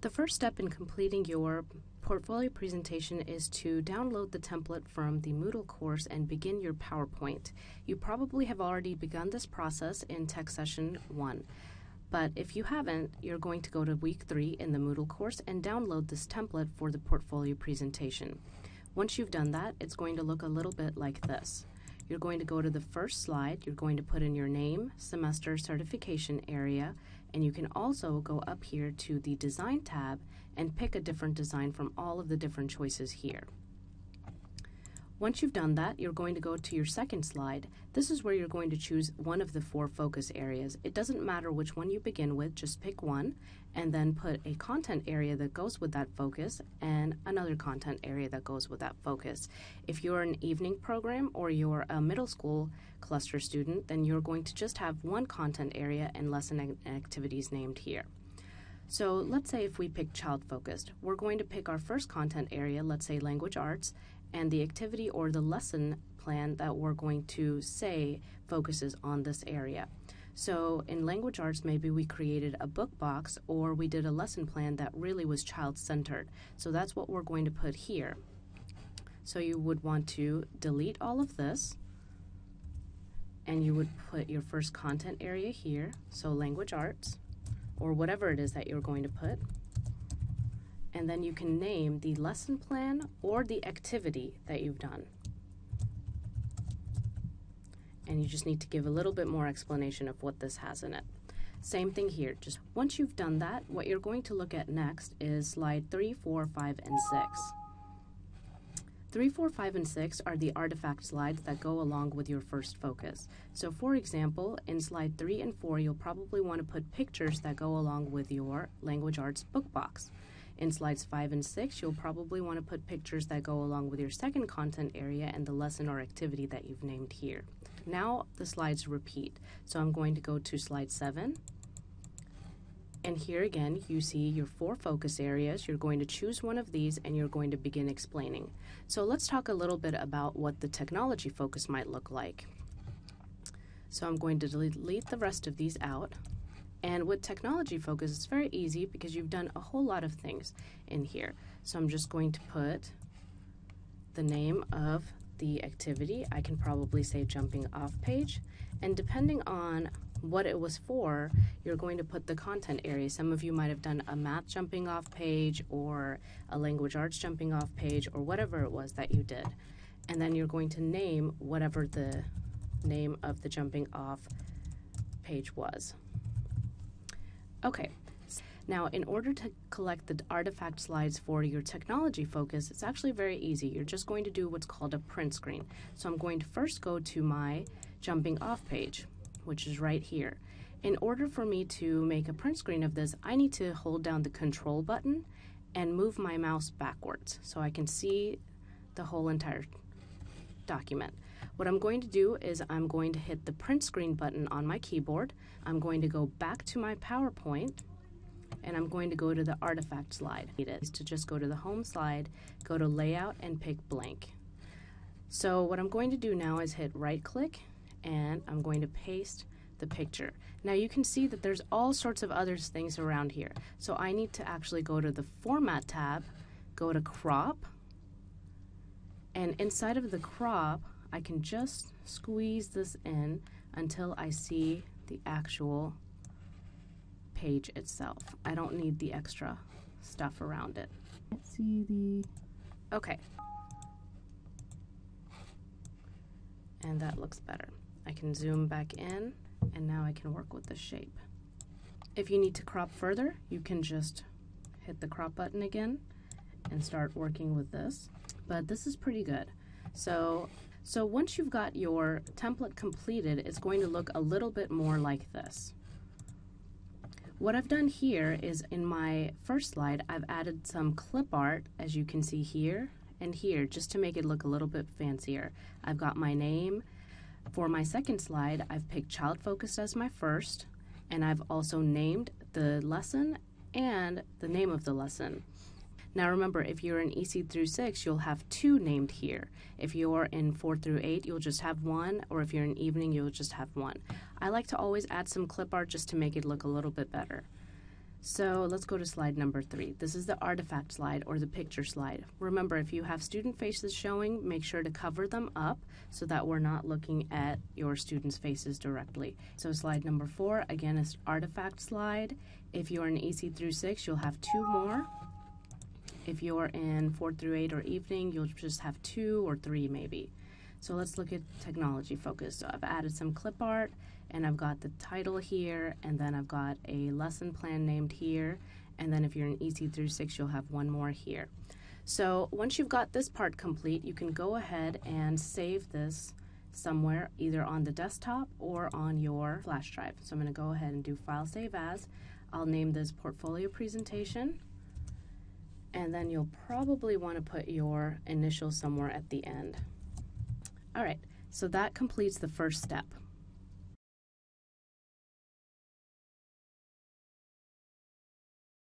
The first step in completing your portfolio presentation is to download the template from the Moodle course and begin your PowerPoint. You probably have already begun this process in Tech Session 1, but if you haven't, you're going to go to week 3 in the Moodle course and download this template for the portfolio presentation. Once you've done that, it's going to look a little bit like this. You're going to go to the first slide, you're going to put in your name, semester, certification area, and you can also go up here to the Design tab and pick a different design from all of the different choices here. Once you've done that, you're going to go to your second slide. This is where you're going to choose one of the 4 focus areas. It doesn't matter which one you begin with, just pick one and then put a content area that goes with that focus and another content area that goes with that focus. If you're an evening program or you're a middle school cluster student, then you're going to just have one content area and lesson activities named here. So let's say if we pick child focused, we're going to pick our first content area, let's say language arts, and the activity or the lesson plan that we're going to say focuses on this area. So in language arts, maybe we created a book box or we did a lesson plan that really was child-centered. So that's what we're going to put here. So you would want to delete all of this and you would put your first content area here, so language arts, or whatever it is that you're going to put. And then you can name the lesson plan or the activity that you've done. And you just need to give a little bit more explanation of what this has in it. Same thing here. Just once you've done that, what you're going to look at next is slide 3, 4, 5, and 6. 3, 4, 5, and 6 are the artifact slides that go along with your first focus. So for example, in slide 3 and 4, you'll probably want to put pictures that go along with your language arts book box. In slides 5 and 6, you'll probably want to put pictures that go along with your second content area and the lesson or activity that you've named here. Now the slides repeat. So I'm going to go to slide 7. And here again, you see your 4 focus areas. You're going to choose one of these and you're going to begin explaining. So let's talk a little bit about what the technology focus might look like. So I'm going to delete the rest of these out. And with technology focus, it's very easy because you've done a whole lot of things in here. So I'm just going to put the name of the activity. I can probably say jumping off page. And depending on what it was for, you're going to put the content area. Some of you might have done a math jumping off page or a language arts jumping off page or whatever it was that you did. And then you're going to name whatever the name of the jumping off page was. Okay, now in order to collect the artifact slides for your technology focus, it's actually very easy. You're just going to do what's called a print screen. So I'm going to first go to my jumping off page, which is right here. In order for me to make a print screen of this, I need to hold down the control button and move my mouse backwards so I can see the whole entire document. What I'm going to do is I'm going to hit the print screen button on my keyboard. I'm going to go back to my PowerPoint and I'm going to go to the artifact slide. It is to just go to the home slide, go to layout and pick blank. So what I'm going to do now is hit right click and I'm going to paste the picture. Now you can see that there's all sorts of other things around here. So I need to actually go to the format tab, go to crop, and inside of the crop I can just squeeze this in until I see the actual page itself. I don't need the extra stuff around it. Let's see the... Okay. And that looks better. I can zoom back in and now I can work with the shape. If you need to crop further, you can just hit the crop button again and start working with this. But this is pretty good. So once you've got your template completed, it's going to look a little bit more like this. What I've done here is in my first slide, I've added some clip art, as you can see here and here, just to make it look a little bit fancier. I've got my name. For my second slide, I've picked child focused as my first, and I've also named the lesson and the name of the lesson. Now remember, if you're in EC through 6, you'll have 2 named here. If you're in 4 through 8, you'll just have 1, or if you're in evening, you'll just have 1. I like to always add some clip art just to make it look a little bit better. So let's go to slide number 3. This is the artifact slide or the picture slide. Remember, if you have student faces showing, make sure to cover them up so that we're not looking at your students' faces directly. So slide number 4, again, is artifact slide. If you're in EC through 6, you'll have 2 more. If you're in 4 through 8 or evening, you'll just have 2 or 3 maybe. So let's look at technology focus. So I've added some clip art, and I've got the title here, and then I've got a lesson plan named here, and then if you're in EC through 6, you'll have 1 more here. So once you've got this part complete, you can go ahead and save this somewhere, either on the desktop or on your flash drive. So I'm going to go ahead and do File Save As. I'll name this Portfolio Presentation, and then you'll probably want to put your initials somewhere at the end. All right, so that completes the first step.